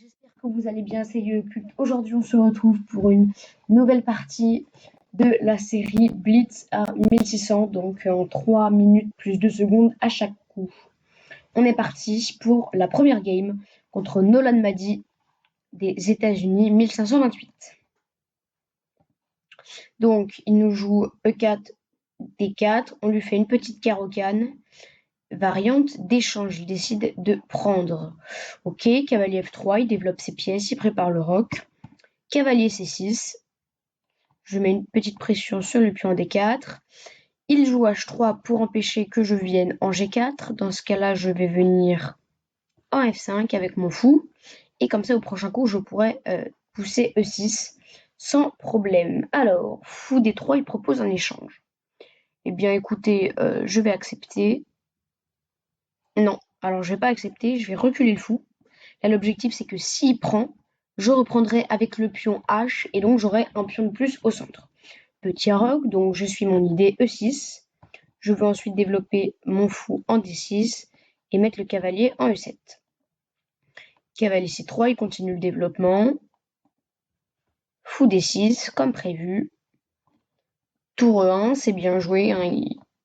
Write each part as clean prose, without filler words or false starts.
J'espère que vous allez bien, c'est Occulte. Aujourd'hui, on se retrouve pour une nouvelle partie de la série Blitz à 1600, donc en 3 minutes plus 2 secondes à chaque coup. On est parti pour la première game contre Nolan Madi des États-Unis, 1528. Donc, il nous joue E4, D4, on lui fait une petite carocane. Variante d'échange, il décide de prendre. Ok, cavalier F3, il développe ses pièces, il prépare le roc. Cavalier C6, je mets une petite pression sur le pion D4. Il joue H3 pour empêcher que je vienne en G4. Dans ce cas-là, je vais venir en F5 avec mon fou. Et comme ça, au prochain coup, je pourrais pousser E6 sans problème. Alors, fou D3, il propose un échange. Eh bien, écoutez, je vais accepter. Non, alors je vais pas accepter, je vais reculer le fou. Là, l'objectif, c'est que s'il prend, je reprendrai avec le pion H et donc j'aurai un pion de plus au centre. Petit roc, donc je suis mon idée E6. Je veux ensuite développer mon fou en D6 et mettre le cavalier en E7. Cavalier C3, il continue le développement. Fou D6, comme prévu. Tour E1, c'est bien joué, hein,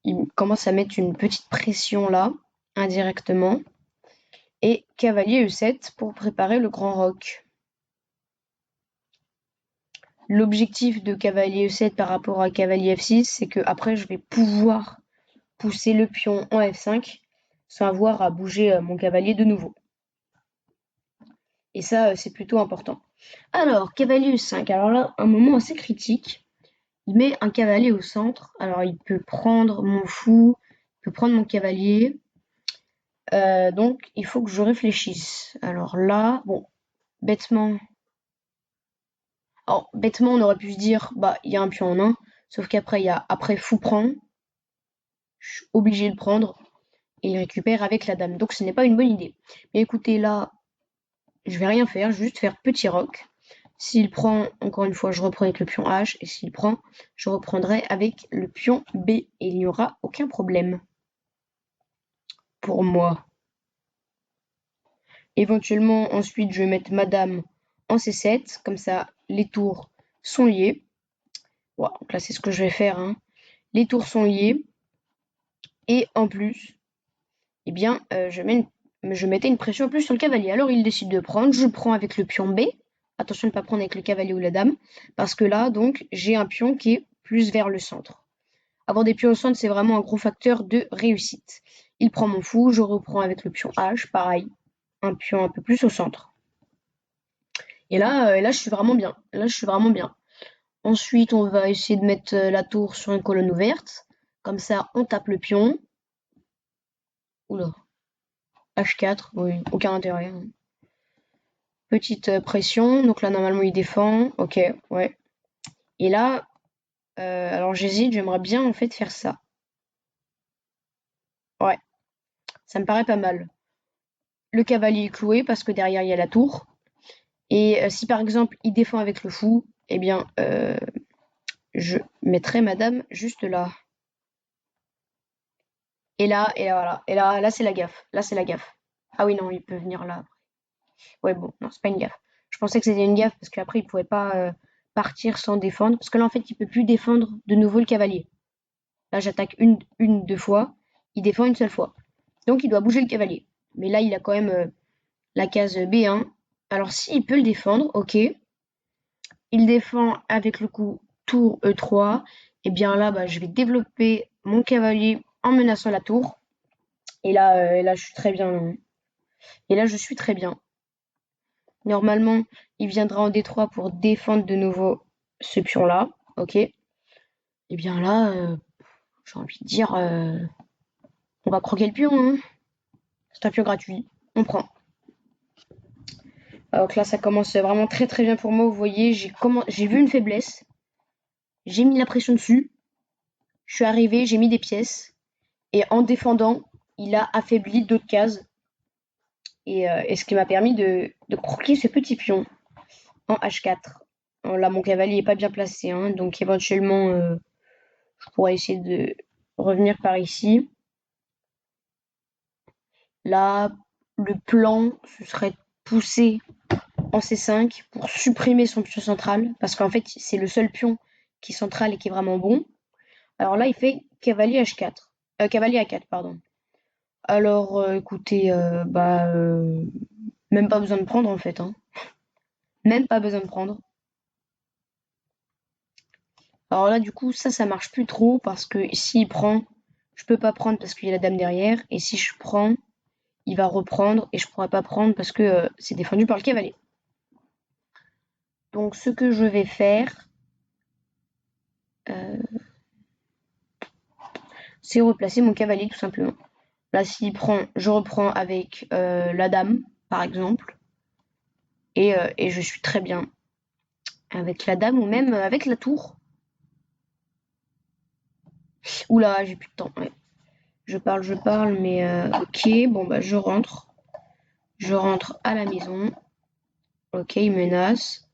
il commence à mettre une petite pression là, indirectement. Et cavalier E7 pour préparer le grand roc. L'objectif de cavalier E7 par rapport à cavalier F6, c'est que après je vais pouvoir pousser le pion en F5 sans avoir à bouger mon cavalier de nouveau. Et ça, c'est plutôt important. Alors, cavalier E5, alors là, un moment assez critique. Il met un cavalier au centre. Alors, il peut prendre mon fou, il peut prendre mon cavalier. Donc, il faut que je réfléchisse. Alors là, bon, bêtement, on aurait pu se dire, bah, il y a un pion en 1, sauf qu'après, il y a après fou prend, je suis obligé de le prendre, et il récupère avec la dame. Donc ce n'est pas une bonne idée. Mais écoutez, là, je vais rien faire, juste faire petit roc. S'il prend, encore une fois, je reprends avec le pion H, et s'il prend, je reprendrai avec le pion B, et il n'y aura aucun problème. Pour moi. Éventuellement, ensuite, je vais mettre ma dame en C7, comme ça, les tours sont liés. Voilà, donc là, c'est ce que je vais faire, hein. Les tours sont liés. Et en plus, eh bien, je mettais une pression en plus sur le cavalier. Alors il décide de prendre, je prends avec le pion B. Attention de ne pas prendre avec le cavalier ou la dame, parce que là, donc, j'ai un pion qui est plus vers le centre. Avoir des pions au centre, c'est vraiment un gros facteur de réussite. Il prend mon fou, je reprends avec le pion H, pareil, un pion un peu plus au centre. Et là, je suis vraiment bien. Là, je suis vraiment bien. Ensuite, on va essayer de mettre la tour sur une colonne ouverte. Comme ça, on tape le pion. Oula. H4, oui, aucun intérêt. Petite pression, donc là normalement il défend, ok, ouais. Et là, alors j'hésite, j'aimerais bien en fait faire ça. Ouais, ça me paraît pas mal. Le cavalier est cloué parce que derrière il y a la tour. Et si par exemple il défend avec le fou, eh bien je mettrai ma dame juste là. Et là voilà. Et là c'est la gaffe. Là c'est la gaffe. Ah oui non, il peut venir là. Ouais bon, non, c'est pas une gaffe. Je pensais que c'était une gaffe parce qu'après il pouvait pas partir sans défendre. Parce que là en fait il peut plus défendre de nouveau le cavalier. Là, j'attaque deux fois. Il défend une seule fois. Donc, il doit bouger le cavalier. Mais là, il a quand même la case B1. Alors, s'il peut le défendre, ok. Il défend avec le coup tour E3. Et bien là, bah, je vais développer mon cavalier en menaçant la tour. Et là, je suis très bien. Et là, je suis très bien. Normalement, il viendra en D3 pour défendre de nouveau ce pion-là. Ok. Et bien là, j'ai envie de dire, on va croquer le pion, hein. C'est un pion gratuit. On prend. Donc là, ça commence vraiment très très bien pour moi. Vous voyez, j'ai vu une faiblesse. J'ai mis la pression dessus. Je suis arrivé, j'ai mis des pièces. Et en défendant, il a affaibli d'autres cases. Et ce qui m'a permis de croquer ce petit pion en H4. Là, mon cavalier n'est pas bien placé, hein, donc éventuellement, je pourrais essayer de revenir par ici. Là, le plan, ce serait de pousser en C5 pour supprimer son pion central, parce qu'en fait, c'est le seul pion qui est central et qui est vraiment bon. Alors là, il fait cavalier H4. Cavalier A4, pardon. Alors, écoutez, même pas besoin de prendre en fait, hein. Même pas besoin de prendre. Alors là, du coup, ça marche plus trop parce que s'il prend, je peux pas prendre parce qu'il y a la dame derrière. Et si je prends, il va reprendre et je pourrais pas prendre parce que c'est défendu par le cavalier. Donc, ce que je vais faire, euh, c'est replacer mon cavalier tout simplement. Là, s'il prend, je reprends avec la dame, par exemple. Et je suis très bien avec la dame ou même avec la tour. Oula, j'ai plus de temps. Ouais. Je parle, mais ok. Bon, bah, je rentre. Je rentre à la maison. Ok, il menace.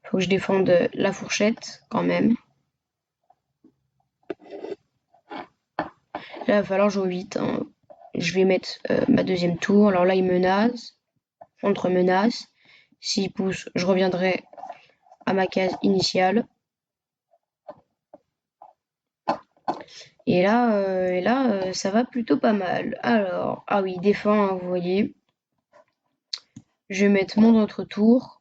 Faut que je défende la fourchette, quand même. Là, il va falloir jouer vite, hein. Je vais mettre ma deuxième tour. Alors là, il menace. Contre-menace. S'il pousse, je reviendrai à ma case initiale. Et là, ça va plutôt pas mal. Alors, ah oui, défend, hein, vous voyez. Je vais mettre mon autre tour.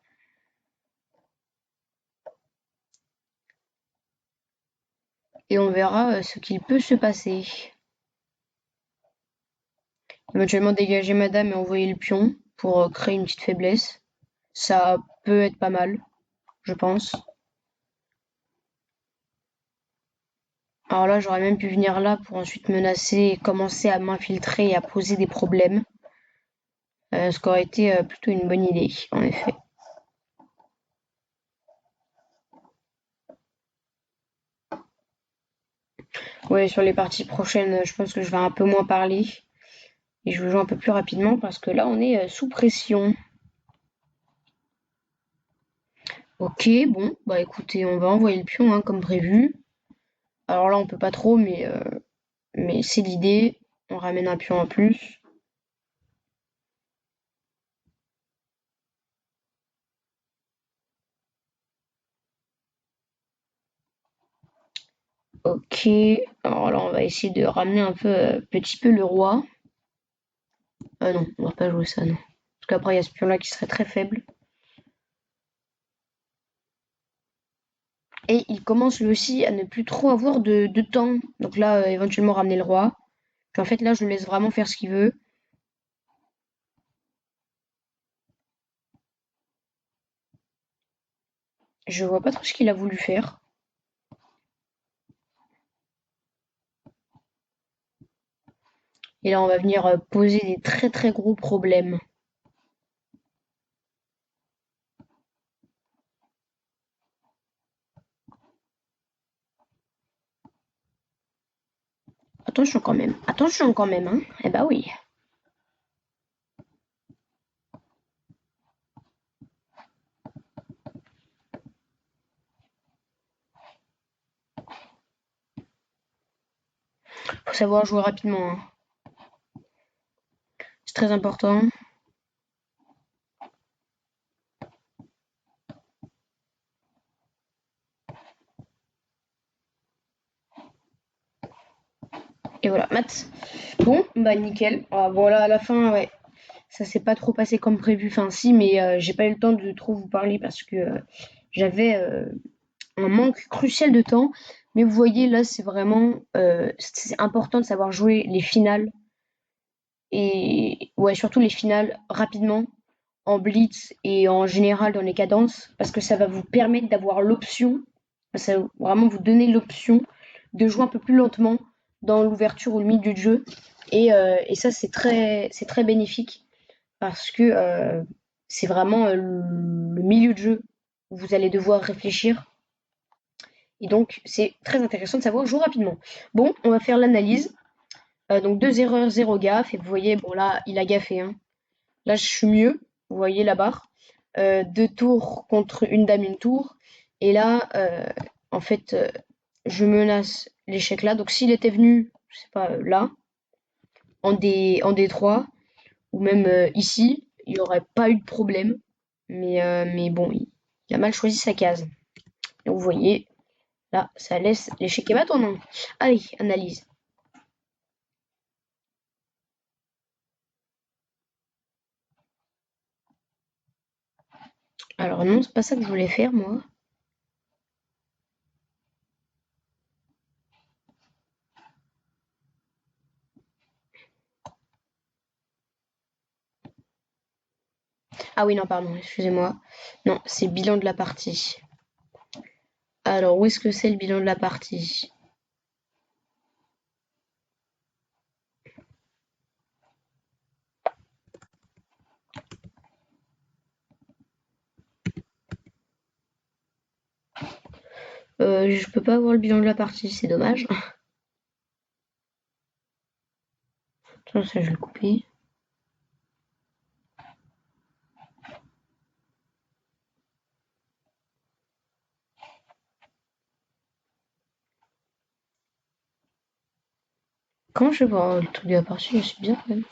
Et on verra ce qu'il peut se passer. Éventuellement dégager madame et envoyer le pion pour créer une petite faiblesse. Ça peut être pas mal, je pense. Alors là, j'aurais même pu venir là pour ensuite menacer et commencer à m'infiltrer et à poser des problèmes. Ce qui aurait été plutôt une bonne idée, en effet. Ouais, sur les parties prochaines, je pense que je vais un peu moins parler. Et je vais jouer un peu plus rapidement parce que là, on est sous pression. Ok, bon, bah écoutez, on va envoyer le pion hein, comme prévu. Alors là, on peut pas trop, mais c'est l'idée. On ramène un pion en plus. Ok, alors là, on va essayer de ramener un peu, petit peu le roi. Ah non, on va pas jouer ça, non. Parce qu'après, il y a ce pion-là qui serait très faible. Et il commence lui aussi à ne plus trop avoir de temps. Donc là, éventuellement ramener le roi. Puis en fait, là, je le laisse vraiment faire ce qu'il veut. Je vois pas trop ce qu'il a voulu faire. Et là, on va venir poser des très très gros problèmes. Attention quand même, hein. Eh bah oui. Faut savoir jouer rapidement, hein. C'est très important. Et voilà, mat. Bon, bah nickel. Ah, voilà, à la fin, ouais, ça s'est pas trop passé comme prévu. Enfin, si, mais j'ai pas eu le temps de trop vous parler parce que j'avais un manque crucial de temps. Mais vous voyez, là, c'est vraiment c'est important de savoir jouer les finales. Et ouais, surtout les finales rapidement, en blitz et en général dans les cadences, parce que ça va vous permettre d'avoir l'option, ça va vraiment vous donner l'option de jouer un peu plus lentement dans l'ouverture ou le milieu de jeu. Et ça, c'est très bénéfique parce que c'est vraiment le milieu de jeu où vous allez devoir réfléchir. Et donc, c'est très intéressant de savoir jouer rapidement. Bon, on va faire l'analyse. Donc, 2 erreurs, 0 gaffe. Et vous voyez, bon là, il a gaffé, hein. Là, je suis mieux. Vous voyez la barre. 2 tours contre une dame, une tour. Et là, en fait, je menace l'échec là. Donc, s'il était venu, je sais pas, là, en D3, ou même ici, il n'y aurait pas eu de problème. Mais bon, il a mal choisi sa case. Donc vous voyez, là, ça laisse l'échec et mat en main. Allez, analyse. Alors non, c'est pas ça que je voulais faire, moi. Ah oui, non, pardon, excusez-moi. Non, c'est le bilan de la partie. Alors, où est-ce que c'est le bilan de la partie? Je peux pas voir le bilan de la partie, c'est dommage. Ça, je vais le couper. Comment je vais voir le truc de la partie? Je suis bien quand même.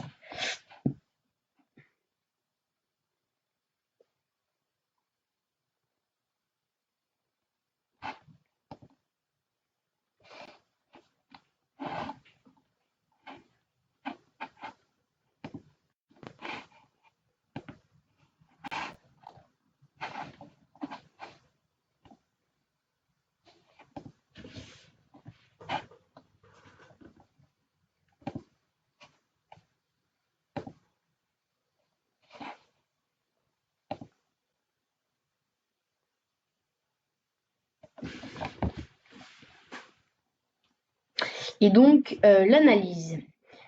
Et donc, l'analyse.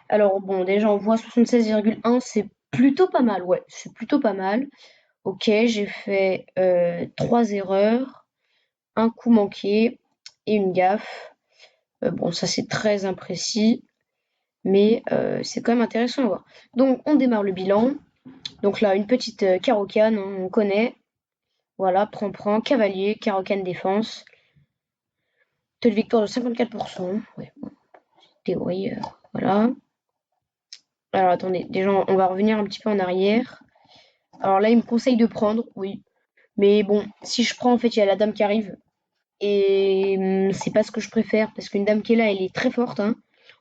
Alors bon, déjà on voit 76,1, c'est plutôt pas mal, ouais, c'est plutôt pas mal. Ok, j'ai fait 3 erreurs, un coup manqué et une gaffe. Bon, ça c'est très imprécis, mais c'est quand même intéressant à voir. Donc on démarre le bilan. Donc là, une petite carocane, hein, on connaît. Voilà, prend, cavalier, carocane défense. Taux de victoire de 54%. Ouais, bon, théorie, voilà. Alors attendez, déjà on va revenir un petit peu en arrière. Alors là, il me conseille de prendre, oui. Mais bon, si je prends, en fait, il y a la dame qui arrive. Et c'est pas ce que je préfère, parce qu'une dame qui est là, elle est très forte, hein.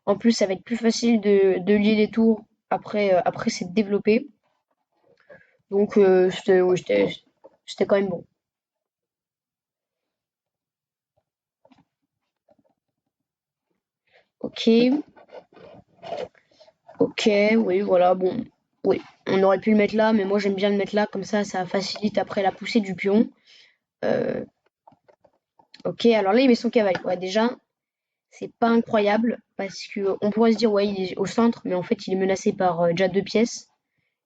En plus, ça va être plus facile de lier les tours après c'est développé. Donc, ouais, c'était quand même bon. Ok, ok, oui, voilà, bon. Oui, on aurait pu le mettre là, mais moi j'aime bien le mettre là, comme ça facilite après la poussée du pion. Euh, ok, alors là, il met son cavalier. Ouais, déjà, c'est pas incroyable, parce que on pourrait se dire, ouais, il est au centre, mais en fait, il est menacé par déjà 2 pièces.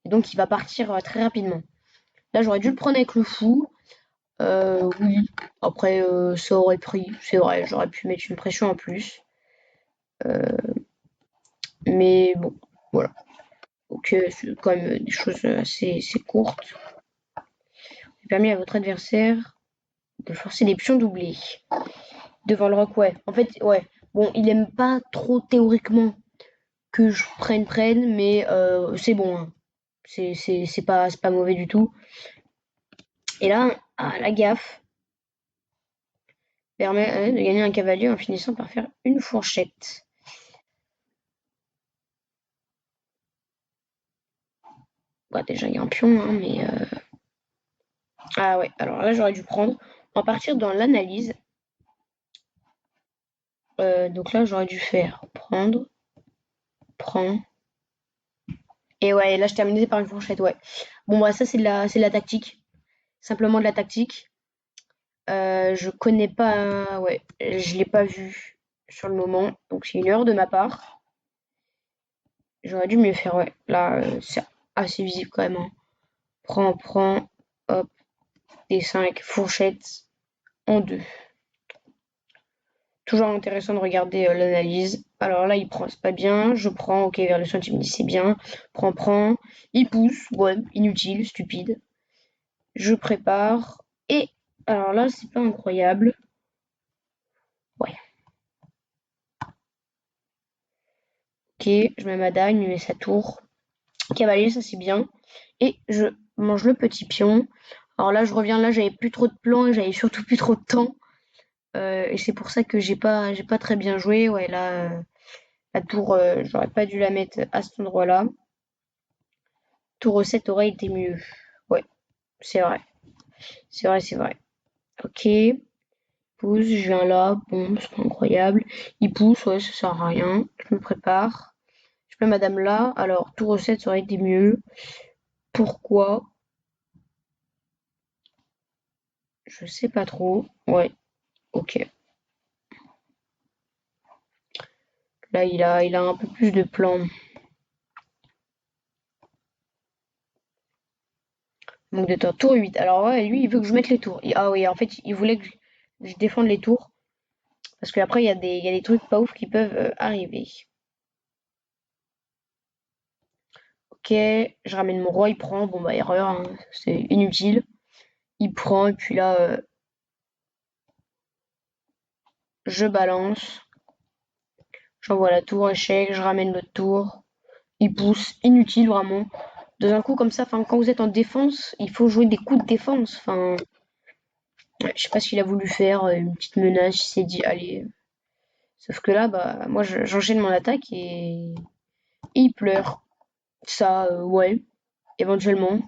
Et donc, il va partir très rapidement. Là, j'aurais dû le prendre avec le fou. Oui. Après, ça aurait pris, c'est vrai, j'aurais pu mettre une pression en plus. Mais bon, voilà. Donc, c'est quand même des choses assez courtes. J'ai permis à votre adversaire de forcer les pions doublés. Devant le roc, ouais. En fait, ouais. Bon, il aime pas trop théoriquement que je prenne, mais c'est bon, hein. C'est pas mauvais du tout. Et là, la gaffe permet de gagner un cavalier en finissant par faire une fourchette. Bah, déjà, il y a un pion, hein, mais... Ah ouais, alors là, j'aurais dû prendre. On va partir dans l'analyse. Donc là, j'aurais dû faire prendre, prends. Et ouais, là, je terminais par une fourchette, ouais. Bon, bah, ça, c'est de la tactique. Simplement de la tactique. Je connais pas... Ouais, je l'ai pas vu sur le moment. Donc, c'est une erreur de ma part. J'aurais dû mieux faire, ouais. Là, c'est assez visible quand même, hein. Prends, hop, D5, fourchette en deux. Toujours intéressant de regarder l'analyse. Alors là, il prend, c'est pas bien. Je prends, ok, vers le centre, il me dit c'est bien. Prends. Il pousse, ouais, inutile, stupide. Je prépare. Et alors là, c'est pas incroyable. Ouais, ok, je mets ma dame, il met sa tour. Cavalier, ça c'est bien. Et je mange le petit pion. Alors là, je reviens là, j'avais plus trop de plans et j'avais surtout plus trop de temps. Et c'est pour ça que j'ai pas très bien joué. Ouais, là, la tour, j'aurais pas dû la mettre à cet endroit-là. Tour 7 aurait été mieux. Ouais, c'est vrai. C'est vrai, c'est vrai. Ok. Pousse, je viens là. Bon, c'est pas incroyable. Il pousse, ouais, ça sert à rien. Je me prépare. Je mets madame là. Alors, tour 7 ça aurait été mieux. Pourquoi? Je sais pas trop. Ouais, ok. Là, il a un peu plus de plan. Donc de temps. Tour 8. Alors ouais, lui, il veut que je mette les tours. Ah oui, en fait, il voulait que je défende les tours. Parce qu'après, il y a des trucs pas ouf qui peuvent arriver. Ok, je ramène mon roi, il prend. Bon bah erreur, hein, c'est inutile. Il prend, et puis là, je balance. J'envoie la tour, échec, je ramène l'autre tour. Il pousse, inutile vraiment. Dans un coup comme ça, enfin, quand vous êtes en défense, il faut jouer des coups de défense. Enfin, ouais, je sais pas ce qu'il a voulu faire, une petite menace, il s'est dit, allez. Sauf que là, bah, moi, j'enchaîne mon attaque et il pleure. Ça, ouais, éventuellement.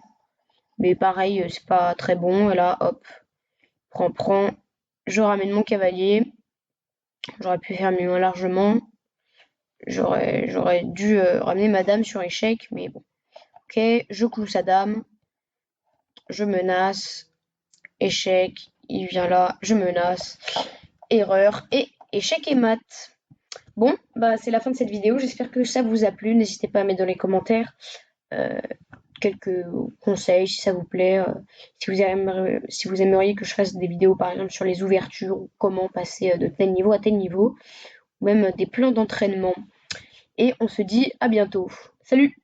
Mais pareil, c'est pas très bon. Et là, hop, prends. Je ramène mon cavalier. J'aurais pu faire mieux largement. J'aurais dû ramener ma dame sur échec, mais bon. Ok, je cloue sa dame. Je menace. Échec. Il vient là. Je menace. Erreur. Et échec et mat. Bon, bah c'est la fin de cette vidéo. J'espère que ça vous a plu. N'hésitez pas à mettre dans les commentaires euh, quelques conseils si ça vous plaît. Si vous aimeriez que je fasse des vidéos par exemple sur les ouvertures ou comment passer de tel niveau à tel niveau, ou même des plans d'entraînement. Et on se dit à bientôt. Salut!